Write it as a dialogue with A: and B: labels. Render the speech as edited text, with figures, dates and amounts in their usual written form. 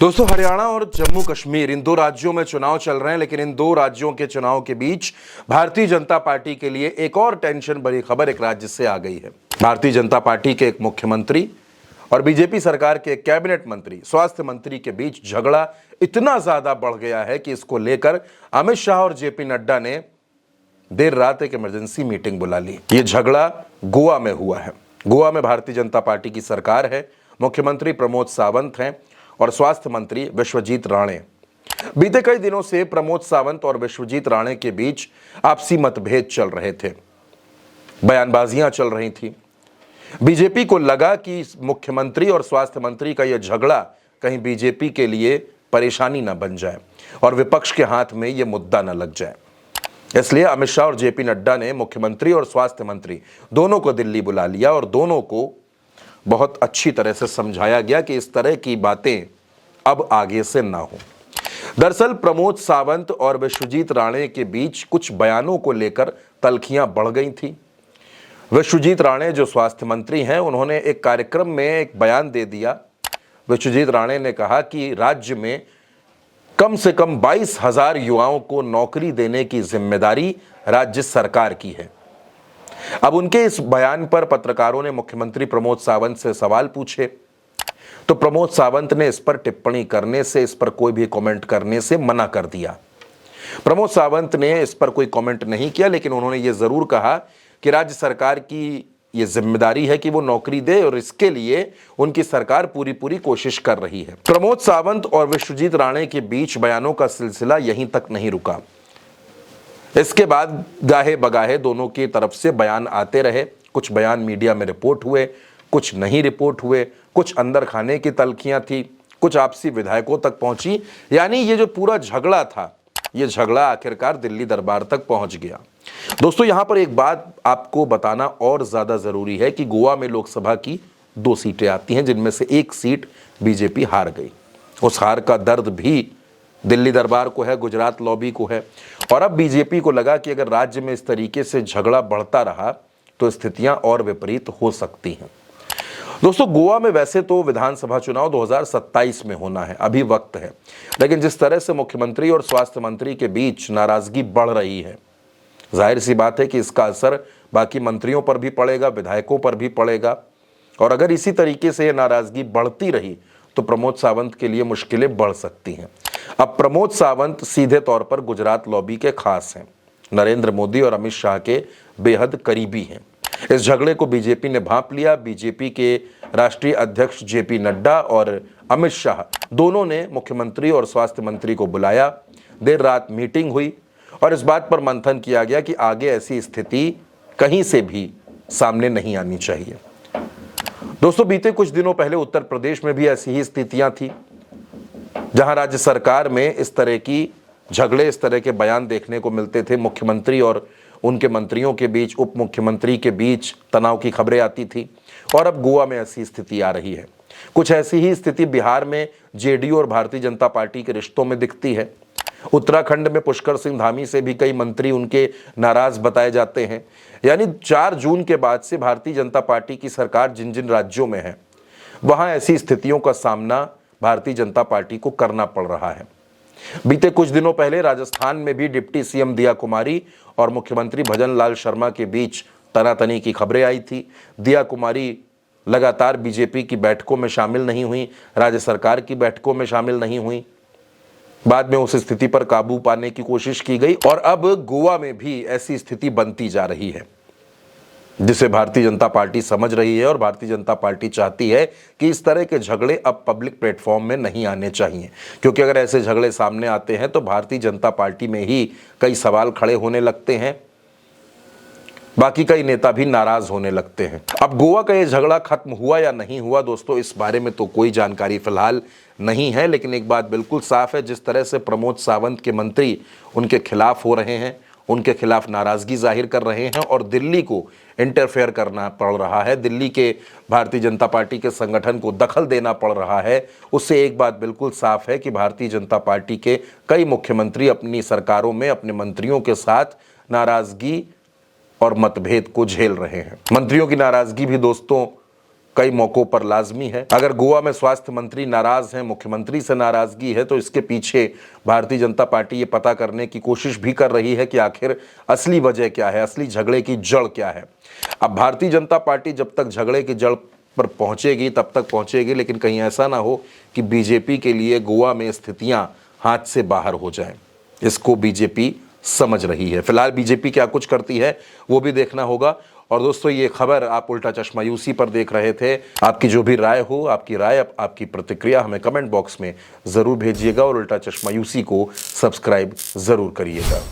A: दोस्तों, हरियाणा और जम्मू कश्मीर इन दो राज्यों में चुनाव चल रहे हैं, लेकिन इन दो राज्यों के चुनाव के बीच भारतीय जनता पार्टी के लिए एक और टेंशन भरी खबर एक राज्य से आ गई है। भारतीय जनता पार्टी के एक मुख्यमंत्री और बीजेपी सरकार के एक कैबिनेट मंत्री, स्वास्थ्य मंत्री के बीच झगड़ा इतना ज्यादा बढ़ गया है कि इसको लेकर अमित शाह और जेपी नड्डा ने देर रात एक इमरजेंसी मीटिंग बुला ली। ये झगड़ा गोवा में हुआ है। गोवा में भारतीय जनता पार्टी की सरकार है, मुख्यमंत्री प्रमोद सावंत हैं और स्वास्थ्य मंत्री विश्वजीत राणे। बीते कई दिनों से प्रमोद सावंत और विश्वजीत राणे के बीच आपसी मतभेद चल रहे थे, बयानबाजियां चल रही थी। बीजेपी को लगा कि मुख्यमंत्री और स्वास्थ्य मंत्री का यह झगड़ा कहीं बीजेपी के लिए परेशानी न बन जाए और विपक्ष के हाथ में यह मुद्दा न लग जाए। इसलिए अमित शाह और जेपी नड्डा ने मुख्यमंत्री और स्वास्थ्य मंत्री दोनों को दिल्ली बुला लिया और दोनों को बहुत अच्छी तरह से समझाया गया कि इस तरह की बातें अब आगे से ना हो। दरअसल प्रमोद सावंत और विश्वजीत राणे के बीच कुछ बयानों को लेकर तल्खियां बढ़ गई थी। विश्वजीत राणे जो स्वास्थ्य मंत्री हैं, उन्होंने एक कार्यक्रम में एक बयान दे दिया। विश्वजीत राणे ने कहा कि राज्य में कम से कम 22,000 युवाओं को नौकरी देने की जिम्मेदारी राज्य सरकार की है। अब उनके इस बयान पर पत्रकारों ने मुख्यमंत्री प्रमोद सावंत से सवाल पूछे, तो प्रमोद सावंत ने इस पर टिप्पणी करने से, इस पर कोई भी कमेंट करने से मना कर दिया। प्रमोद सावंत ने इस पर कोई कमेंट नहीं किया, लेकिन उन्होंने ये जरूर कहा कि राज्य सरकार की ये जिम्मेदारी है कि वो नौकरी दे और इसके लिए उनकी सरकार पूरी कोशिश कर रही है। प्रमोद सावंत और विश्वजीत राणे के बीच बयानों का सिलसिला यहीं तक नहीं रुका। इसके बाद गाहे बगाहे दोनों की तरफ से बयान आते रहे। कुछ बयान मीडिया में रिपोर्ट हुए, कुछ नहीं रिपोर्ट हुए, कुछ अंदर खाने की तल्खियां थी, कुछ आपसी विधायकों तक पहुंची। यानी ये जो पूरा झगड़ा था, ये झगड़ा आखिरकार दिल्ली दरबार तक पहुंच गया। दोस्तों, यहां पर एक बात आपको बताना और ज्यादा जरूरी है कि गोवा में लोकसभा की 2 सीटें आती हैं, जिनमें से 1 सीट बीजेपी हार गई। उस हार का दर्द भी दिल्ली दरबार को है, गुजरात लॉबी को है। और अब बीजेपी को लगा कि अगर राज्य में इस तरीके से झगड़ा बढ़ता रहा तो स्थितियां और विपरीत हो सकती हैं। दोस्तों, गोवा में वैसे तो विधानसभा चुनाव 2027 में होना है, अभी वक्त है, लेकिन जिस तरह से मुख्यमंत्री और स्वास्थ्य मंत्री के बीच नाराजगी बढ़ रही है, जाहिर सी बात है कि इसका असर बाकी मंत्रियों पर भी पड़ेगा, विधायकों पर भी पड़ेगा। और अगर इसी तरीके से नाराजगी बढ़ती रही तो प्रमोद सावंत के लिए मुश्किलें बढ़ सकती हैं। अब प्रमोद सावंत सीधे तौर पर गुजरात लॉबी के खास हैं, नरेंद्र मोदी और अमित शाह के बेहद करीबी हैं। इस झगड़े को बीजेपी ने भांप लिया। बीजेपी के राष्ट्रीय अध्यक्ष जेपी नड्डा और अमित शाह दोनों ने मुख्यमंत्री और स्वास्थ्य मंत्री को बुलाया। देर रात मीटिंग हुई और इस बात पर मंथन किया गया कि आगे ऐसी स्थिति कहीं से भी सामने नहीं आनी चाहिए। दोस्तों, बीते कुछ दिनों पहले उत्तर प्रदेश में भी ऐसी ही स्थितियां थी, जहां राज्य सरकार में इस तरह की झगड़े, इस तरह के बयान देखने को मिलते थे। मुख्यमंत्री और उनके मंत्रियों के बीच, उप मुख्यमंत्री के बीच तनाव की खबरें आती थी। और अब गोवा में ऐसी स्थिति आ रही है। कुछ ऐसी ही स्थिति बिहार में जेडीयू और भारतीय जनता पार्टी के रिश्तों में दिखती है। उत्तराखंड में पुष्कर सिंह धामी से भी कई मंत्री उनके नाराज बताए जाते हैं। यानी 4 जून के बाद से भारतीय जनता पार्टी की सरकार जिन जिन राज्यों में है, वहां ऐसी स्थितियों का सामना भारतीय जनता पार्टी को करना पड़ रहा है। बीते कुछ दिनों पहले राजस्थान में भी डिप्टी सीएम दिया कुमारी और मुख्यमंत्री भजन लाल शर्मा के बीच तनातनी की खबरें आई थी। दिया कुमारी लगातार बीजेपी की बैठकों में शामिल नहीं हुई, राज्य सरकार की बैठकों में शामिल नहीं हुई। बाद में उस स्थिति पर काबू पाने की कोशिश की गई और अब गोवा में भी ऐसी स्थिति बनती जा रही है, जिसे भारतीय जनता पार्टी समझ रही है। और भारतीय जनता पार्टी चाहती है कि इस तरह के झगड़े अब पब्लिक प्लेटफॉर्म में नहीं आने चाहिए, क्योंकि अगर ऐसे झगड़े सामने आते हैं तो भारतीय जनता पार्टी में ही कई सवाल खड़े होने लगते हैं, बाकी कई नेता भी नाराज होने लगते हैं। अब गोवा का ये झगड़ा खत्म हुआ या नहीं हुआ, दोस्तों, इस बारे में तो कोई जानकारी फिलहाल नहीं है। लेकिन एक बात बिल्कुल साफ है, जिस तरह से प्रमोद सावंत के मंत्री उनके खिलाफ हो रहे हैं, उनके खिलाफ नाराजगी जाहिर कर रहे हैं और दिल्ली को इंटरफेयर करना पड़ रहा है, दिल्ली के भारतीय जनता पार्टी के संगठन को दखल देना पड़ रहा है, उससे एक बात बिल्कुल साफ है कि भारतीय जनता पार्टी के कई मुख्यमंत्री अपनी सरकारों में अपने मंत्रियों के साथ नाराजगी और मतभेद को झेल रहे हैं। मंत्रियों की नाराजगी भी दोस्तों कई मौकों पर लाजमी है। अगर गोवा में स्वास्थ्य मंत्री नाराज हैं, मुख्यमंत्री से नाराजगी है, तो इसके पीछे भारतीय जनता पार्टी ये पता करने की कोशिश भी कर रही है कि आखिर असली वजह क्या है, असली झगड़े की जड़ क्या है। अब भारतीय जनता पार्टी जब तक झगड़े की जड़ पर पहुंचेगी तब तक पहुंचेगी, लेकिन कहीं ऐसा ना हो कि बीजेपी के लिए गोवा में स्थितियां हाथ से बाहर हो जाएं। इसको बीजेपी समझ रही है। फिलहाल बीजेपी क्या कुछ करती है वो भी देखना होगा। और दोस्तों, ये खबर आप उल्टा चश्मा यूसी पर देख रहे थे। आपकी जो भी राय हो, आपकी राय, आपकी प्रतिक्रिया हमें कमेंट बॉक्स में ज़रूर भेजिएगा और उल्टा चश्मा यूसी को सब्सक्राइब ज़रूर करिएगा।